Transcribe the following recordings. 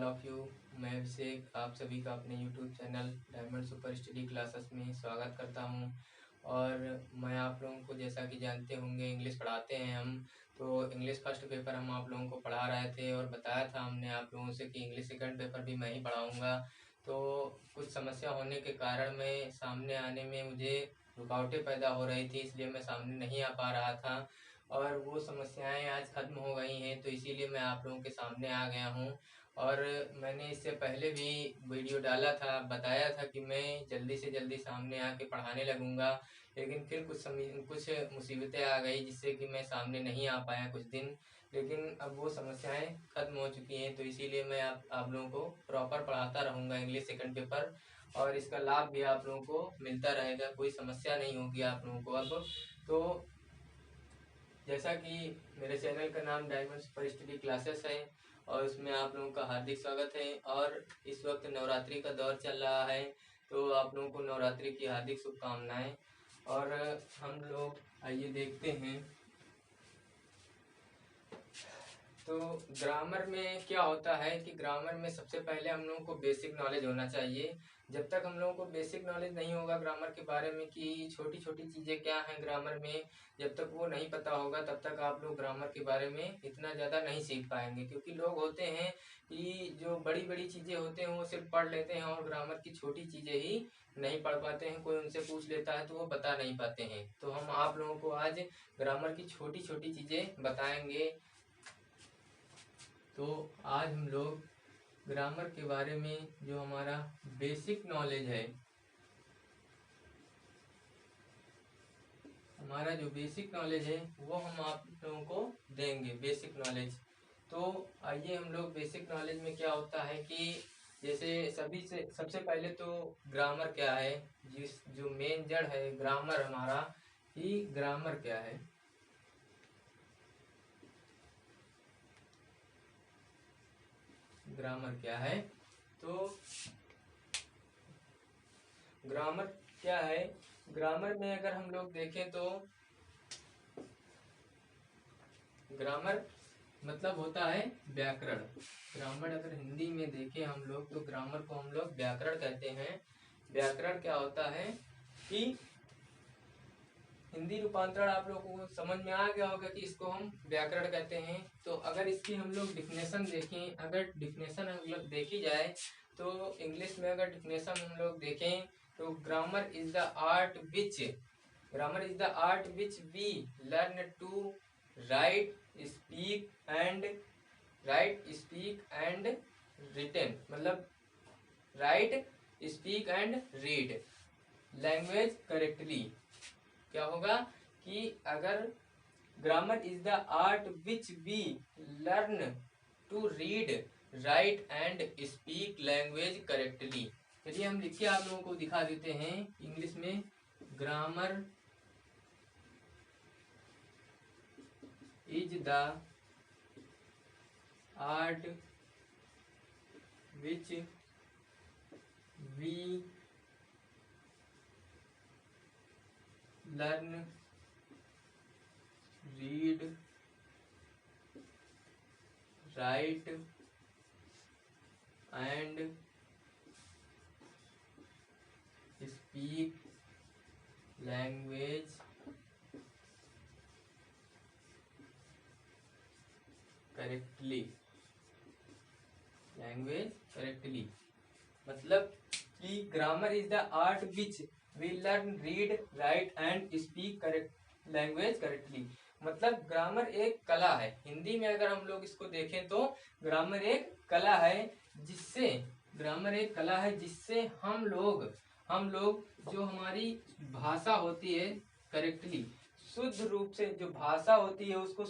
Of you. मैं अभिषेक आप सभी का अपने YouTube channel diamond super study classes में स्वागत करता हूं। और मैं आप लोगों को जैसा कि जानते होंगे इंग्लिश पढ़ाते हैं हम। तो इंग्लिश फर्स्ट पेपर हम आप लोगों को पढ़ा रहे थे और बताया था हमने आप लोगों से कि इंग्लिश सेकंड पेपर भी मैं ही पढ़ाऊँगा। तो कुछ समस्या होने के कारण मैं सामने आने में मुझे रुकावटें पैदा हो रही थी, इसलिए मैं सामने नहीं आ पा रहा था और वो समस्याएं आज ख़त्म हो गई हैं। तो इसीलिए मैं आप लोगों के सामने आ गया हूँ। और मैंने इससे पहले भी वीडियो डाला था, बताया था कि मैं जल्दी से जल्दी सामने आके पढ़ाने लगूँगा, लेकिन फिर कुछ मुसीबतें आ गई जिससे कि मैं सामने नहीं आ पाया कुछ दिन। लेकिन अब वो समस्याएं ख़त्म हो चुकी हैं, तो इसीलिए मैं आप लोगों को प्रॉपर पढ़ाता रहूँगा इंग्लिश सेकंड पेपर, और इसका लाभ भी आप लोगों को मिलता रहेगा, कोई समस्या नहीं होगी आप लोगों को अब। तो जैसा कि मेरे चैनल का नाम डायमंड सुपर स्टडी क्लासेस है और उसमें आप लोगों का हार्दिक स्वागत है। और इस वक्त नवरात्रि का दौर चल रहा है, तो आप लोगों को नवरात्रि की हार्दिक शुभकामनाएं। और हम लोग आइए देखते हैं। तो ग्रामर में क्या होता है कि ग्रामर में सबसे पहले हम लोगों को बेसिक नॉलेज होना चाहिए। जब तक हम लोगों को बेसिक नॉलेज नहीं होगा ग्रामर के बारे में कि छोटी छोटी चीज़ें क्या हैं ग्रामर में, जब तक वो नहीं पता होगा तब तक आप लोग ग्रामर के बारे में इतना ज़्यादा नहीं सीख पाएंगे। क्योंकि लोग होते हैं कि जो बड़ी बड़ी चीज़ें होते हैं वो सिर्फ पढ़ लेते हैं और ग्रामर की छोटी चीज़ें ही नहीं पढ़ पाते हैं। कोई उनसे पूछ लेता है तो वो बता नहीं पाते हैं। तो हम आप लोगों को आज ग्रामर की छोटी छोटी चीज़ें बताएंगे। तो आज हम लोग ग्रामर के बारे में जो हमारा बेसिक नॉलेज है, हमारा जो बेसिक नॉलेज है वो हम आप लोगों को देंगे, बेसिक नॉलेज। तो आइए हम लोग बेसिक नॉलेज में क्या होता है कि जैसे सबसे पहले तो ग्रामर क्या है, जो मेन जड़ है ग्रामर हमारा, कि ग्रामर क्या है। ग्रामर क्या है, तो ग्रामर क्या है। ग्रामर में अगर हम लोग देखें तो ग्रामर मतलब होता है व्याकरण। ग्रामर अगर हिंदी में देखें हम लोग तो ग्रामर को हम लोग व्याकरण कहते हैं। व्याकरण क्या होता है कि हिंदी रूपांतरण आप लोगों को समझ में आ गया होगा कि इसको हम व्याकरण कहते हैं। तो अगर इसकी हम लोग डिफिनेशन देखें, अगर डिफिनेशन हम लोग देखी जाए तो इंग्लिश में अगर डिफिनेशन हम लोग देखें तो grammar is the art which we learn to write speak and written, मतलब write speak and read language correctly. क्या होगा कि अगर grammar is the art which we learn to read write and speak language correctly. चलिए हम लिख के आप लोगों को दिखा देते हैं इंग्लिश में। Grammar is the art which we learn read write and speak language correctly. मतलब कि grammar is the art which we learn read write and speak correct language correctly. मतलब ग्रामर एक कला है। हिंदी में अगर हम लोग इसको देखें तो ग्रामर एक कला है जिससे हम लोग जो हमारी भाषा होती है करेक्टली, शुद्ध रूप से जो भाषा होती है उसको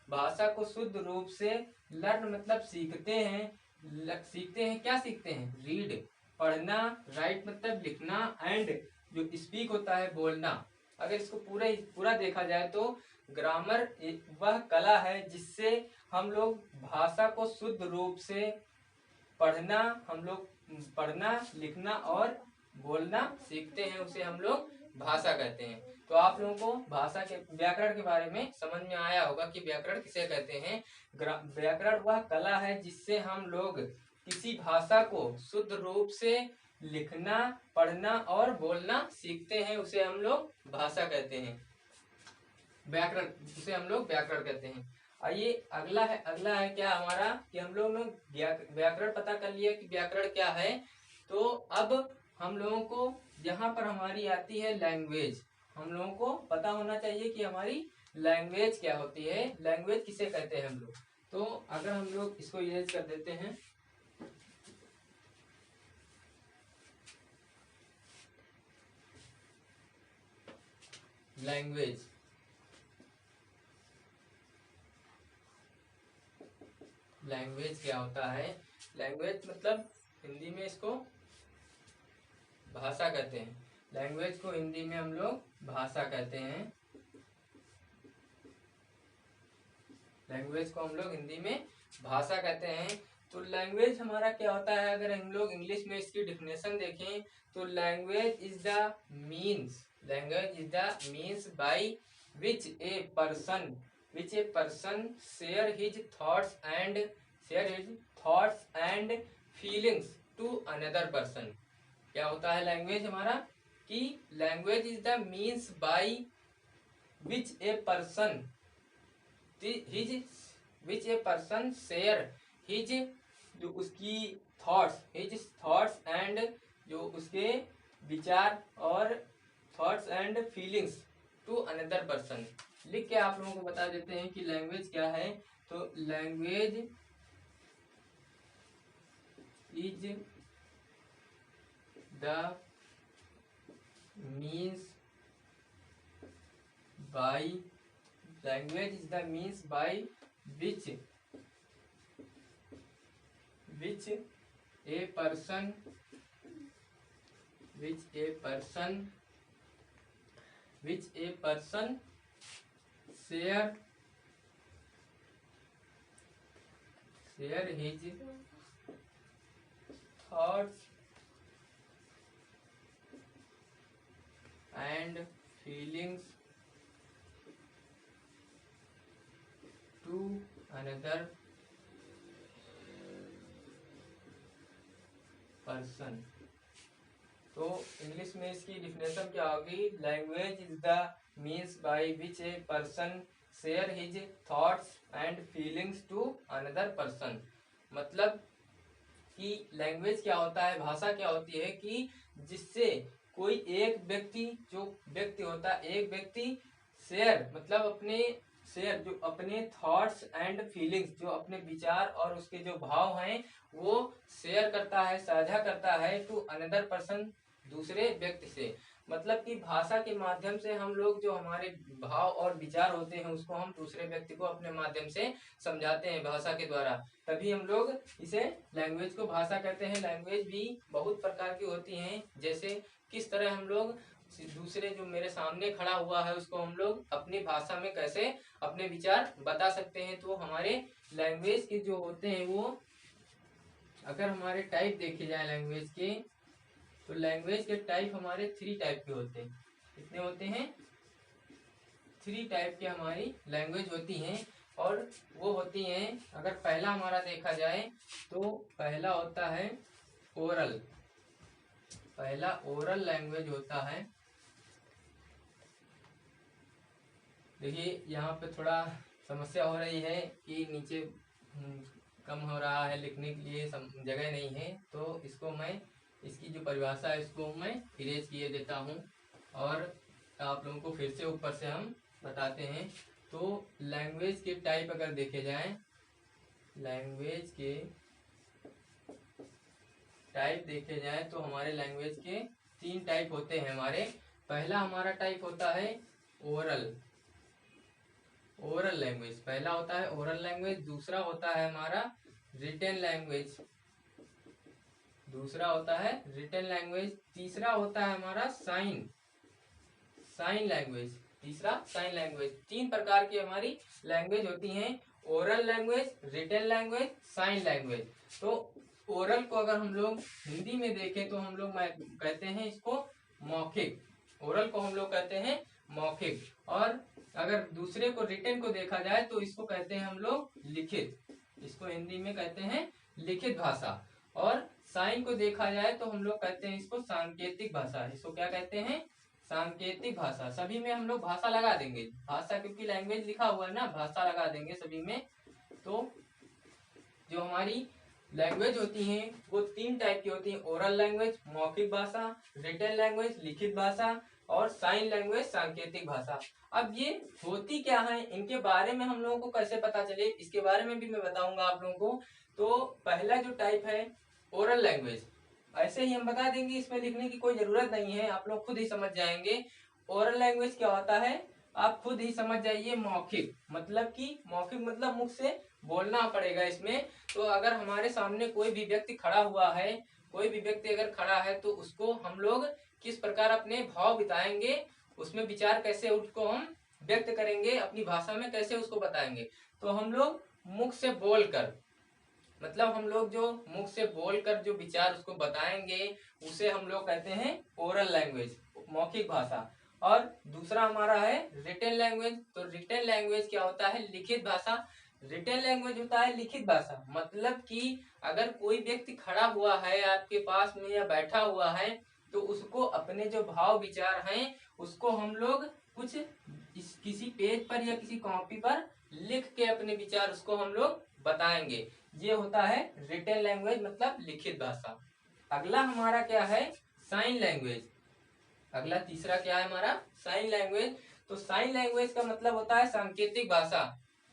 भाषा को शुद्ध रूप से लर्न मतलब सीखते हैं। क्या सीखते हैं? रीड पढ़ना, राइट मतलब लिखना, एंड जो स्पीक होता है बोलना। अगर इसको पूरा देखा जाए तो ग्रामर वह कला है जिससे हम लोग भाषा को शुद्ध रूप से पढ़ना लिखना और बोलना सीखते हैं, उसे हम लोग भाषा कहते हैं। तो आप लोगों को भाषा के व्याकरण के बारे में समझ में आया होगा कि व्याकरण किसे कहते हैं। व्याकरण वह कला है जिससे हम लोग किसी भाषा को शुद्ध रूप से लिखना, पढ़ना और बोलना सीखते हैं, उसे हम लोग भाषा कहते हैं, व्याकरण, उसे हम लोग व्याकरण कहते हैं। आइए अगला है क्या हमारा कि हम लोग व्याकरण पता कर लिया कि व्याकरण क्या है। तो अब हम लोगों को यहाँ पर हमारी आती है लैंग्वेज। हम लोगों को पता होना चाहिए कि हमारी लैंग्वेज क्या होती है, लैंग्वेज किसे कहते हैं हम लोग। तो अगर हम लोग इसको इरेज कर देते हैं, लैंग्वेज, लैंग्वेज क्या होता है, लैंग्वेज मतलब हिंदी में इसको भाषा कहते हैं। लैंग्वेज को हिंदी में हम लोग भाषा कहते हैं। लैंग्वेज को हम लोग हिंदी में भाषा कहते हैं। तो लैंग्वेज हमारा क्या होता है, अगर हम लोग इंग्लिश में इसकी डिफिनेशन देखें तो language is the means, language is the means by which a person share his thoughts and feelings to another person. क्या होता है लैंग्वेज हमारा कि language is the means by which a person share his, जो उसकी thoughts and जो उसके विचार और thoughts and feelings to another person. लिख के आप लोगों को बता देते हैं कि लैंग्वेज क्या है। तो language is the means bye, language is the means by which a person share his thoughts and feelings to another person। तो इंग्लिश में इसकी डिफिनेशन क्या होगी, language is the means by which a person share his thoughts and feelings to another person. मतलब कि language क्या होता है, भाषा क्या होती है कि जिससे कोई एक व्यक्ति, जो व्यक्ति होता है एक व्यक्ति शेयर मतलब जो अपने थॉट्स एंड फीलिंग्स, जो अपने विचार और उसके जो भाव हैं वो शेयर करता है, साझा करता है टू अनदर पर्सन, दूसरे व्यक्ति से। मतलब कि भाषा के माध्यम से हम लोग जो हमारे भाव और विचार होते हैं उसको हम दूसरे व्यक्ति को अपने माध्यम से समझाते हैं भाषा के द्वारा, तभी हम लोग इसे लैंग्वेज को भाषा कहते हैं। लैंग्वेज भी बहुत प्रकार की होती हैं, जैसे किस तरह हम लोग दूसरे जो मेरे सामने खड़ा हुआ है उसको हम लोग अपनी भाषा में कैसे अपने विचार बता सकते हैं। तो हमारे लैंग्वेज के जो होते हैं वो, अगर हमारे टाइप देखे जाए लैंग्वेज के, तो लैंग्वेज के टाइप हमारे 3 टाइप के होते हैं। कितने होते हैं, 3 टाइप के हमारी लैंग्वेज होती हैं। और वो होती हैं, अगर पहला हमारा देखा जाए तो पहला होता है ओरल, पहला ओरल लैंग्वेज होता है। देखिए यहाँ पे थोड़ा समस्या हो रही है कि नीचे कम हो रहा है, लिखने के लिए जगह नहीं है, तो इसको मैं, इसकी जो परिभाषा है इसको मैं इरेज किए देता हूँ और आप लोगों को फिर से ऊपर से हम बताते हैं। तो लैंग्वेज के टाइप अगर देखे जाएं, लैंग्वेज के टाइप देखे जाएं तो हमारे लैंग्वेज के 3 टाइप होते हैं हमारे। पहला हमारा टाइप होता है ओरल, ओरल लैंग्वेज पहला होता है ओरल लैंग्वेज। दूसरा होता है हमारा रिटन लैंग्वेज, दूसरा होता है रिटन लैंग्वेज। तीसरा होता है हमारा साइन लैंग्वेज, तीसरा साइन लैंग्वेज। 3 प्रकार की हमारी लैंग्वेज होती हैं, oral language, written language, sign language. तो ओरल को अगर हम लोग हिंदी में देखें तो हम लोग कहते हैं इसको मौखिक, ओरल को हम लोग कहते हैं मौखिक, और अगर दूसरे को रिटन को देखा जाए तो इसको कहते हैं हम लोग लिखित, इसको हिंदी में कहते हैं लिखित भाषा। और साइन को देखा जाए तो हम लोग कहते हैं इसको सांकेतिक भाषा, इसको क्या कहते हैं, सांकेतिक भाषा। सभी में हम लोग भाषा लगा देंगे, भाषा क्योंकि लैंग्वेज लिखा हुआ है ना, भाषा लगा देंगे सभी में। तो जो हमारी लैंग्वेज होती हैं वो 3 टाइप की होती हैं, ओरल लैंग्वेज मौखिक भाषा, रिटन लैंग्वेज लिखित भाषा, और साइन लैंग्वेज सांकेतिक भाषा। अब ये होती क्या है, इनके बारे में हम लोगों को कैसे पता चले, इसके बारे में भी मैं बताऊंगा आप लोगों को। तो पहला जो टाइप है ओरल लैंग्वेज, ऐसे ही हम बता देंगे, इसमें लिखने की कोई जरूरत नहीं है, आप लोग खुद ही समझ जाएंगे। ओरल लैंग्वेज क्या होता है आप खुद ही समझ जाइए। मौखिक मतलब कि मौखिक मतलब मुख से बोलना पड़ेगा इसमें। तो अगर हमारे सामने कोई भी व्यक्ति खड़ा हुआ है, कोई भी व्यक्ति अगर खड़ा है तो उसको हम लोग किस प्रकार अपने भाव बिताएंगे, उसमें विचार कैसे उसको हम व्यक्त करेंगे, अपनी भाषा में कैसे उसको बताएंगे। तो हम लोग मुख से बोलकर, मतलब हम लोग जो मुख से बोलकर जो विचार उसको बताएंगे उसे हम लोग कहते हैं ओरल लैंग्वेज, मौखिक भाषा। और दूसरा हमारा है रिटन लैंग्वेज। तो रिटन लैंग्वेज क्या होता है, लिखित भाषा। रिटन लैंग्वेज होता है लिखित भाषा, मतलब कि अगर कोई व्यक्ति खड़ा हुआ है आपके पास में या बैठा हुआ है तो उसको अपने जो भाव विचार हैं उसको हम लोग कुछ किसी पेज पर या किसी कॉपी पर लिख के अपने विचार उसको हम लोग बताएंगे। ये होता है रिटन लैंग्वेज मतलब लिखित भाषा। अगला हमारा क्या है, साइन लैंग्वेज। अगला तीसरा क्या है हमारा, साइन लैंग्वेज। तो साइन लैंग्वेज का मतलब होता है सांकेतिक भाषा।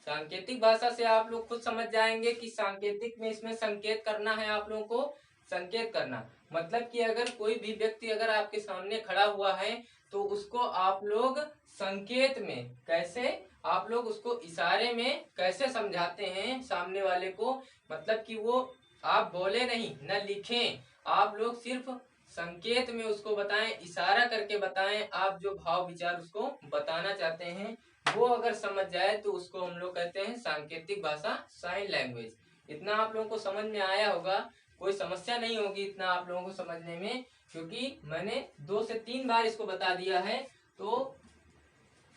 सांकेतिक भाषा से आप लोग खुद समझ जाएंगे कि सांकेतिक में इसमें संकेत करना है, आप लोगों को संकेत करना मतलब कि अगर कोई भी व्यक्ति अगर आपके सामने खड़ा हुआ है तो उसको आप लोग संकेत में कैसे, आप लोग उसको इशारे में कैसे समझाते हैं सामने वाले को, मतलब कि वो आप बोले नहीं न लिखें, आप लोग सिर्फ संकेत में उसको बताएं, इशारा करके बताएं, आप जो भाव विचार उसको बताना चाहते हैं वो अगर समझ जाए तो उसको हम लोग कहते हैं सांकेतिक भाषा, साइन लैंग्वेज। इतना आप लोगों को समझ में आया होगा, कोई समस्या नहीं होगी इतना आप लोगों को समझने में, क्योंकि मैंने 2 से 3 बार इसको बता दिया है। तो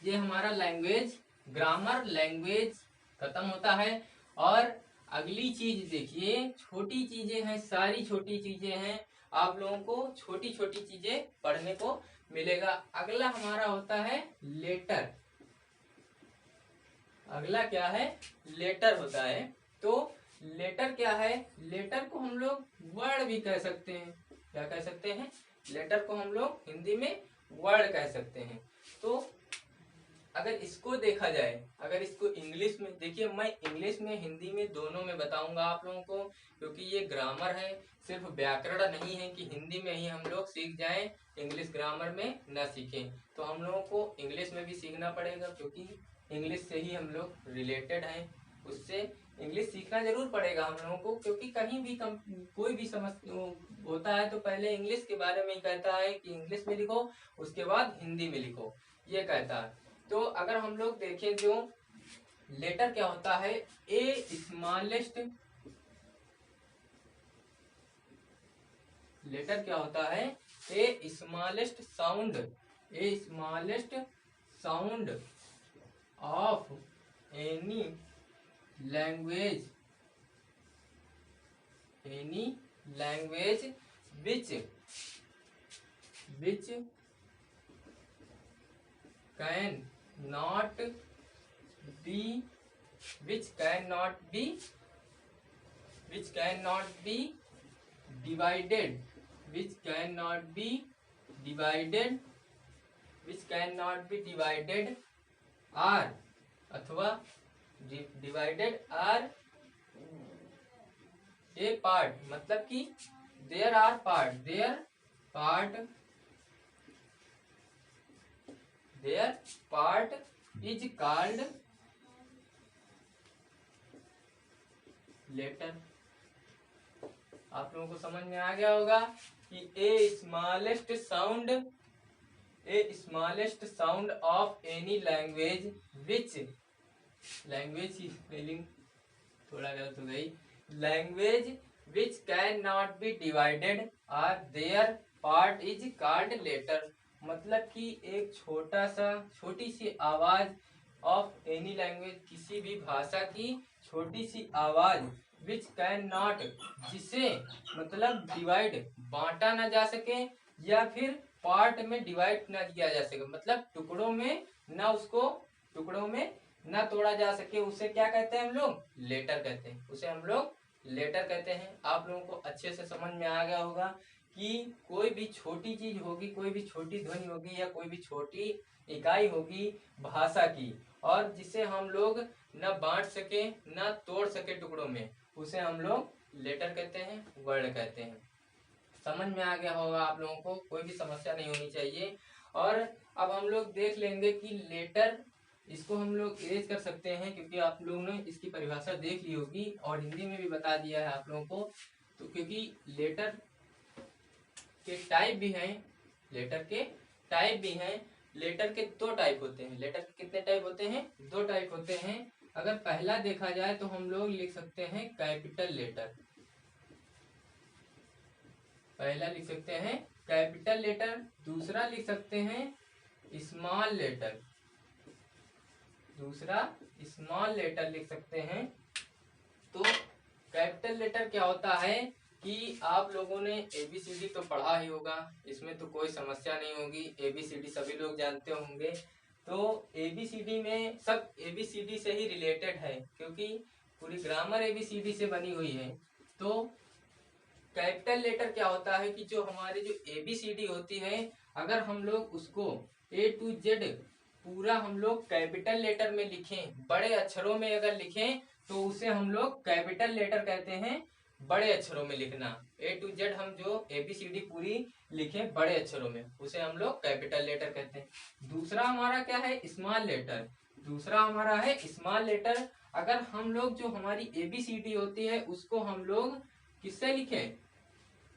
ये हमारा लैंग्वेज ग्रामर लैंग्वेज खत्म होता है। और अगली चीज देखिए, छोटी चीजें हैं, सारी छोटी चीजें हैं, आप लोगों को छोटी छोटी चीजें पढ़ने को मिलेगा। अगला हमारा होता है लेटर। अगला क्या है, लेटर होता है। तो लेटर क्या है, लेटर को हम लोग वर्ड भी कह सकते हैं। क्या कह सकते हैं, लेटर को हम लोग हिंदी में वर्ड कह सकते हैं। तो अगर इसको देखा जाए, अगर इसको इंग्लिश में देखिए, मैं इंग्लिश में हिंदी में दोनों में बताऊंगा आप लोगों को, क्योंकि ये ग्रामर है, सिर्फ व्याकरण नहीं है कि हिंदी में ही हम लोग सीख जाएं, इंग्लिश ग्रामर में न सीखें। तो हम लोगों को इंग्लिश में भी सीखना पड़ेगा, क्योंकि इंग्लिश से ही हम लोग रिलेटेड हैं, उससे इंग्लिश सीखना जरूर पड़ेगा हम लोगों को, क्योंकि कहीं भी कोई भी समस्या होता है तो पहले इंग्लिश के बारे में ही कहता है कि इंग्लिश में लिखो, उसके बाद हिंदी में लिखो, ये कहता है। तो अगर हम लोग देखें जो लेटर क्या होता है, ए स्मॉलेस्ट, लेटर क्या होता है, a smallest sound, a smallest sound of any language, any language which can not be which cannot be divided, which cannot be divided are अथवा divided are a part, मतलब कि there are part, their part is called letter. आप लोगों को समझ में आ गया होगा कि a smallest sound of any language which, language की स्पेलिंग थोड़ा गलत हो गई, language which can not be divided are their part is called letter. मतलब कि एक छोटी सी आवाज ऑफ एनी लैंग्वेज, किसी भी भाषा की छोटी सी आवाज, विच कैन नॉट, जिसे मतलब डिवाइड, बांटा ना जा सके, या फिर पार्ट में डिवाइड ना किया जा सके, मतलब टुकड़ों में ना तोड़ा जा सके, उसे क्या कहते हैं हम लोग? लेटर कहते हैं। उसे हम लोग लेटर कहते हैं। आप लोगों को अच्छे से समझ में आ गया होगा कि कोई भी छोटी चीज होगी, कोई भी छोटी ध्वनि होगी, या कोई भी छोटी इकाई होगी भाषा की, और जिसे हम लोग न बांट सके न तोड़ सके टुकड़ों में, उसे हम लोग लेटर कहते हैं, वर्ण कहते हैं। समझ में आ गया होगा आप लोगों को, कोई भी समस्या नहीं होनी चाहिए। और अब हम लोग देख लेंगे कि लेटर, इसको हम लोग इरेज कर सकते हैं, क्योंकि आप लोगों ने इसकी परिभाषा देख ली होगी और हिंदी में भी बता दिया है आप लोगों को। तो क्योंकि लेटर के टाइप भी हैं, लेटर के टाइप भी हैं। लेटर के दो टाइप होते हैं। लेटर के कितने टाइप होते हैं? दो टाइप होते हैं। अगर पहला देखा जाए तो हम लोग लिख सकते हैं कैपिटल लेटर। पहला लिख सकते हैं कैपिटल लेटर, दूसरा लिख सकते हैं स्मॉल लेटर। दूसरा स्मॉल लेटर लिख सकते हैं। तो कैपिटल लेटर क्या होता है कि आप लोगों ने एबीसीडी तो पढ़ा ही होगा, इसमें तो कोई समस्या नहीं होगी, एबीसीडी सभी लोग जानते होंगे। तो एबीसीडी में सब एबीसीडी से ही रिलेटेड है, क्योंकि पूरी ग्रामर एबीसीडी से बनी हुई है। तो कैपिटल लेटर क्या होता है कि जो हमारे जो एबीसीडी होती है, अगर हम लोग उसको ए टू जेड पूरा हम लोग कैपिटल लेटर में लिखें, बड़े अक्षरों में अगर लिखें, तो उसे हम लोग कैपिटल लेटर कहते हैं। बड़े अक्षरों में लिखना, ए टू जेड हम जो एबीसीडी पूरी लिखें बड़े अक्षरों में, उसे हम लोग कैपिटल लेटर कहते हैं। दूसरा हमारा क्या है? Small letter. दूसरा हमारा है स्मॉल लेटर। अगर हम लोग जो हमारी एबीसीडी होती है उसको हम लोग किससे लिखें?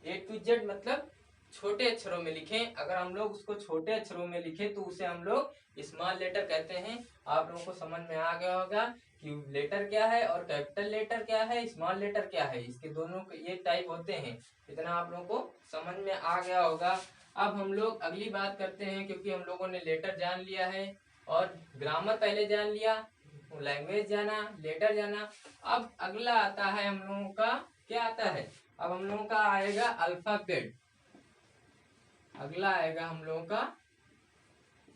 ए टू जेड मतलब छोटे अक्षरों में लिखें। अगर हम लोग उसको छोटे अक्षरों में लिखें तो उसे हम लोग स्मॉल लेटर कहते हैं। आप लोगों को समझ में आ गया होगा कि लेटर क्या है और कैपिटल लेटर क्या है, स्मॉल लेटर क्या है। इसके दोनों ये टाइप होते हैं। इतना आप लोगों को समझ में आ गया होगा। अब हम लोग अगली बात करते हैं, क्योंकि हम लोगों ने लेटर जान लिया है और ग्रामर पहले जान लिया, लैंग्वेज जाना, लेटर जाना। अब अगला आता है हम लोगों का, क्या आता है? अब हम लोगों का आएगा अल्फाबेट। अगला आएगा हम लोगों का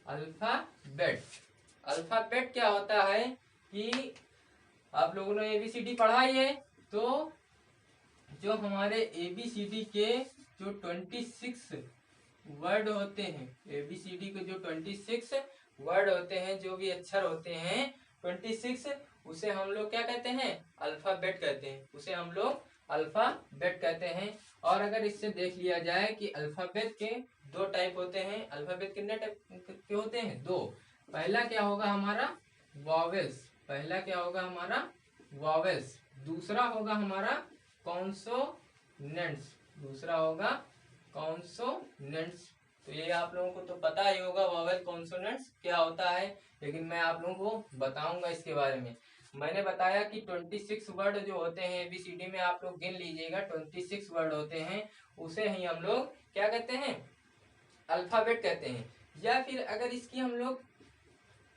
अल्फाबेट। अल्फाबेट क्या होता है कि आप लोगों ने एबीसीडी पढ़ा ही है, तो जो हमारे एबीसीडी के जो 26 वर्ड होते हैं, एबीसीडी के जो 26 वर्ड होते हैं, जो भी अक्षर होते हैं 26, उसे हम लोग क्या कहते हैं? अल्फाबेट कहते हैं। उसे हम लोग अल्फाबेट कहते हैं। और अगर इससे देख लिया जाए कि अल्फाबेट के दो टाइप होते हैं। अल्फाबेट कितने टाइप के होते हैं? दो। पहला क्या होगा हमारा? वॉवेल्स। पहला क्या होगा हमारा? वॉवेल्स। दूसरा होगा हमारा कॉन्सोनेंट्स। दूसरा होगा कॉन्सोनेंट्स। तो ये आप लोगों को तो पता ही होगा वॉवेल कॉन्सोनेंट्स क्या होता है, लेकिन मैं आप लोगों को बताऊंगा इसके बारे में। मैंने बताया कि 26 वर्ड जो होते हैं एबीसीडी में, आप लोग गिन लीजिएगा, 26 वर्ड होते हैं, उसे ही हम लोग क्या कहते हैं? अल्फाबेट कहते हैं। या फिर अगर इसकी हम लोग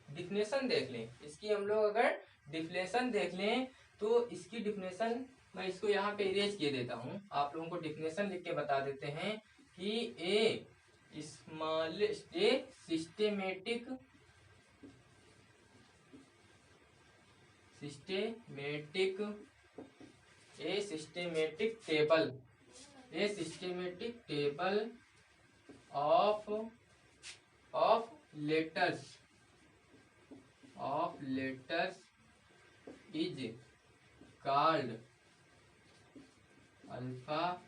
डिफिनेशन देख लें, इसकी हम लोग अगर डिफिनेशन देख लें, तो इसकी डिफिनेशन मैं इसको यहाँ पे इरेज किए देता हूँ, आप लोगों को डिफिनेशन लिख के बता देते हैं कि a systematic table of letters is called alphabet.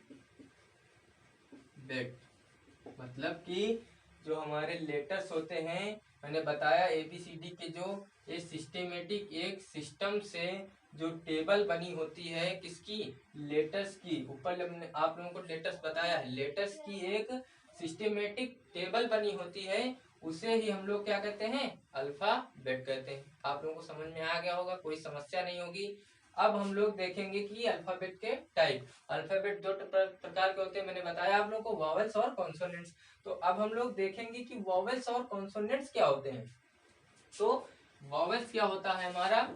मतलब कि जो हमारे लेटर्स होते हैं, मैंने बताया एबीसीडी के जो ये सिस्टेमेटिक एक सिस्टम से जो टेबल बनी होती है, किसकी? लेटर्स की। ऊपर आप लोगों को लेटर्स बताया है, लेटर्स की एक सिस्टेमेटिक टेबल बनी होती है, उसे ही हम लोग क्या कहते हैं? अल्फाबेट कहते हैं। आप लोगों को समझ में आ गया होगा, कोई समस्या नहीं होगी। अब हम लोग देखेंगे कि अल्फाबेट के टाइप। अल्फाबेट दो प्रकार के होते हैं, मैंने बताया आप लोगों को, वॉवेल्स और कॉन्सोनेंट्स। तो अब हम लोग देखेंगे कि वॉवेल्स और कॉन्सोनेंट्स क्या होते हैं। तो वॉवेल्स क्या होता है हमारा,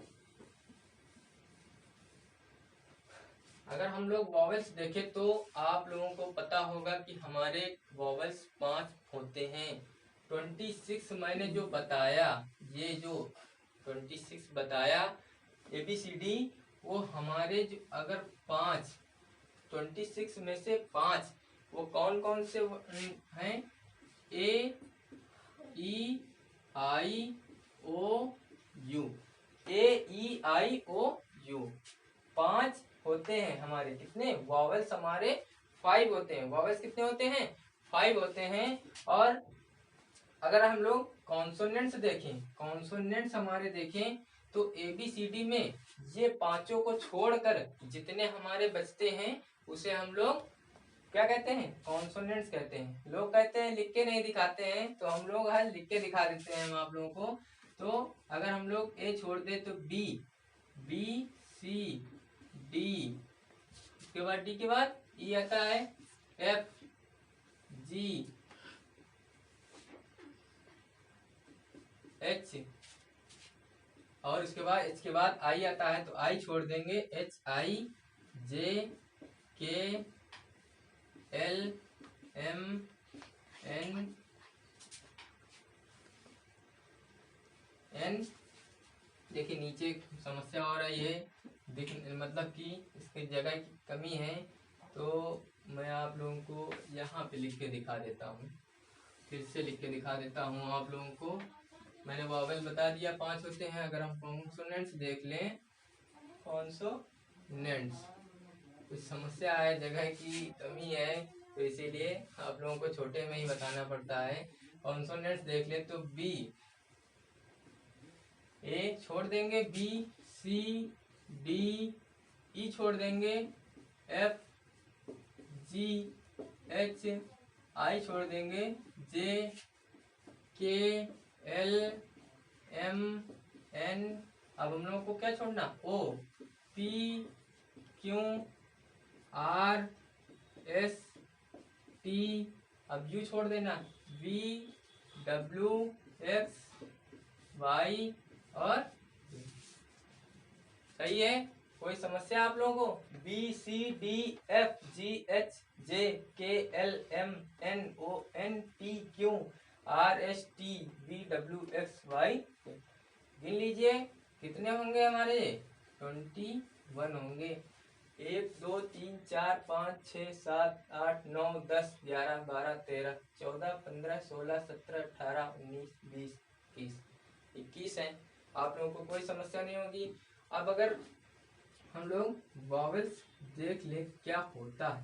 अगर हम लोग वॉवेल्स देखें तो आप लोगों को पता होगा कि हमारे वॉवेल्स 5 होते हैं। 26 मैंने जो बताया, ये जो 26 बताया ABCD, वो हमारे जो अगर 5 26 में से 5 वो कौन कौन से हैं, A E I O U, AEIOU 5 होते हैं हमारे। कितने वॉवेल्स हमारे 5 होते हैं। वॉवेल्स कितने होते हैं, 5 होते हैं। और अगर हम लोग कॉन्सोनेंट्स देखें, कॉन्सोनेंट्स हमारे देखें तो ABCD में ये पांचों को छोड़कर जितने हमारे बचते हैं उसे हम लोग क्या कहते हैं, कॉन्सोनेंट्स कहते हैं। लोग कहते हैं लिख के नहीं दिखाते हैं, तो हम लोग आज लिख के दिखा देते हैं हम आप लोगों को। तो अगर हम लोग A छोड़ दे तो BCD, उसके बाद D के बाद E आता है, FGH, और इसके बाद H के बाद I आता है, तो I छोड़ देंगे, HIJKLMNN। देखिए नीचे समस्या हो रही है, मतलब कि इसकी जगह की कमी है, तो मैं आप लोगों को यहाँ पे लिख के दिखा देता हूँ। फिर से लिख के दिखा देता हूँ आप लोगों को। मैंने वॉवेल बता दिया 5 होते हैं। अगर हम कॉन्सोनेंट्स देख लें, कॉन्सोनेंट्स कुछ समस्या है, जगह की कमी है, तो इसीलिए आप लोगों को छोटे में ही बताना पड़ता है। कॉन्सोनेंट्स देख ले तो B, A छोड़ देंगे, BCD, E छोड़ देंगे, FGH, I छोड़ देंगे, JKLMN। अब हम लोगों को क्या छोड़ना, OPQRST। अब U छोड़ देना, VWXY और सही है। कोई समस्या आप लोगों को, BCDFGHJKLMNONPQRSTVWXY गिन लीजिए कितने होंगे हमारे, 21 होंगे। 1 2 3 4 5 6 7 8 9 10 11 12 13 14 15 16 17 18 19 20 21 है। आप लोगों को कोई समस्या नहीं होगी। अब अगर हम लोग वॉवेल्स देख ले क्या होता है,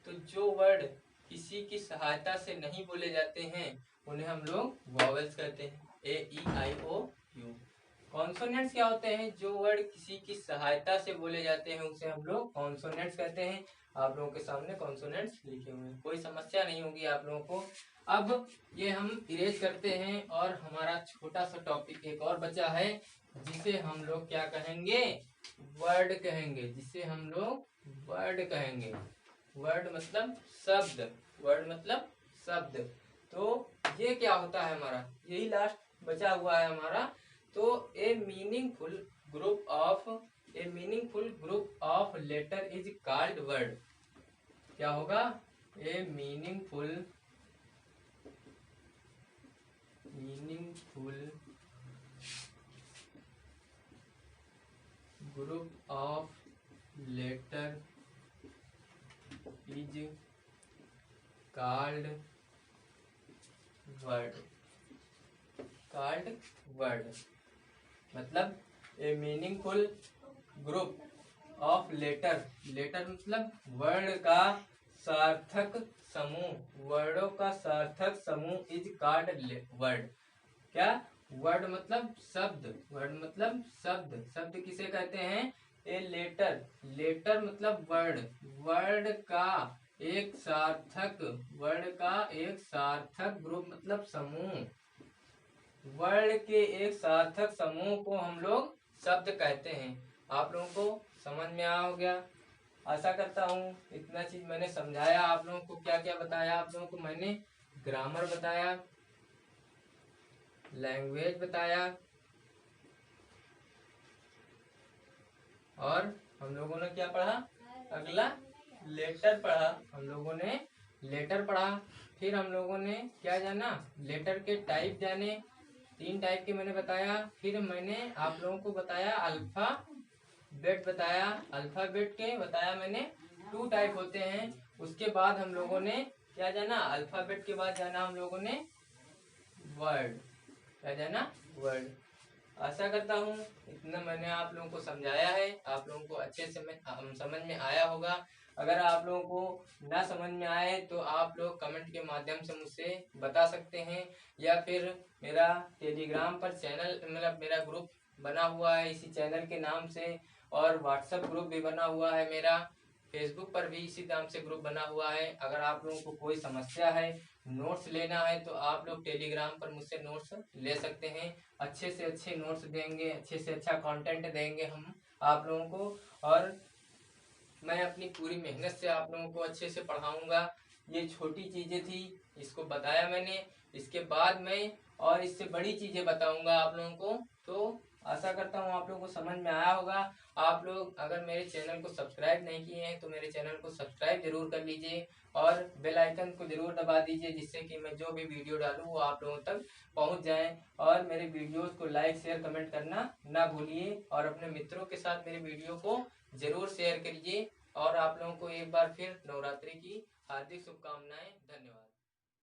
तो जो वर्ड किसी की सहायता से नहीं बोले जाते हैं उन्हें हम लोग वॉवेल्स कहते हैं, AEIOU। कॉन्सोनेंट्स क्या होते हैं, जो वर्ड किसी की सहायता से बोले जाते हैं उसे हम लोग कॉन्सोनेंट्स कहते हैं। आप लोगों के सामने कॉन्सोनेंट्स लिखे हुए हैं, कोई समस्या नहीं होगी आप लोगों को। अब ये हम इरेज करते हैं और हमारा छोटा सा टॉपिक एक और बचा है, जिसे हम लोग क्या कहेंगे, वर्ड कहेंगे, जिसे हम लोग वर्ड कहेंगे। वर्ड मतलब शब्द, वर्ड मतलब शब्द। तो ये क्या होता है हमारा, यही लास्ट बचा हुआ है हमारा। तो a meaningful group of letter is called word. क्या होगा, a meaningful group of letter is called word. मतलब a meaningful group of letter मतलब वर्ड का सार्थक समूह, वर्डों का सार्थक समूह इज कॉल्ड वर्ड। क्या, वर्ड मतलब शब्द, वर्ड मतलब शब्द। शब्द किसे कहते हैं, ए लेटर मतलब वर्ड का एक सार्थक ग्रुप मतलब समूह, वर्ड के एक सार्थक समूह को हम लोग शब्द कहते हैं। आप लोगों को समझ में आया हो गया। आशा करता हूँ इतना चीज मैंने समझाया आप लोगों को। क्या क्या बताया आप लोगों को मैंने? ग्रामर बताया, लैंग्वेज बताया, और हम लोगों ने क्या पढ़ा? अगला लेटर पढ़ा। हम लोगों ने लेटर पढ़ा। फिर हम लोगों ने क्या जाना? लेटर के टाइप जाने। 3 टाइप के मैंने बताया। फिर मैंने आप लोगों को बताया अल्फाबेट बताया। अल्फाबेट के बताया मैंने 2 टाइप होते हैं। उसके बाद हम लोगों ने क्या जाना? अल्फाबेट के बाद जाना हम लोगों ने वर्ड। क्या जाना? वर्ड। आशा करता हूँ इतना मैंने आप लोगों को समझाया है, आप लोगों को अच्छे से समझ में आया होगा। अगर आप लोगों को ना समझ में आए तो आप लोग कमेंट के माध्यम से मुझसे बता सकते हैं, या फिर मेरा टेलीग्राम पर चैनल मतलब मेरा ग्रुप बना हुआ है इसी चैनल के नाम से, और व्हाट्सएप ग्रुप भी बना हुआ है मेरा, फेसबुक पर भी इसी नाम से ग्रुप बना हुआ है। अगर आप लोगों को कोई समस्या है, नोट्स लेना है, तो आप लोग टेलीग्राम पर मुझसे नोट्स ले सकते हैं। अच्छे से अच्छे नोट्स देंगे, अच्छे से अच्छा कंटेंट देंगे हम आप लोगों को, और मैं अपनी पूरी मेहनत से आप लोगों को अच्छे से पढ़ाऊंगा। ये छोटी चीजें थी, इसको बताया मैंने। इसके बाद मैं और इससे बड़ी चीजें बताऊंगा आप लोगों को। तो आशा करता हूँ आप लोगों को समझ में आया होगा। आप लोग अगर मेरे चैनल को सब्सक्राइब नहीं किए हैं तो मेरे चैनल को सब्सक्राइब जरूर कर लीजिए, और बेल आइकन को जरूर दबा दीजिए, जिससे कि मैं जो भी वीडियो डालूँ वो आप लोगों तक पहुंच जाए। और मेरे वीडियोस को लाइक शेयर कमेंट करना ना भूलिए, और अपने मित्रों के साथ मेरे वीडियो को जरूर शेयर करिए। और आप लोगों को एक बार फिर नवरात्रि की हार्दिक शुभकामनाएं। धन्यवाद।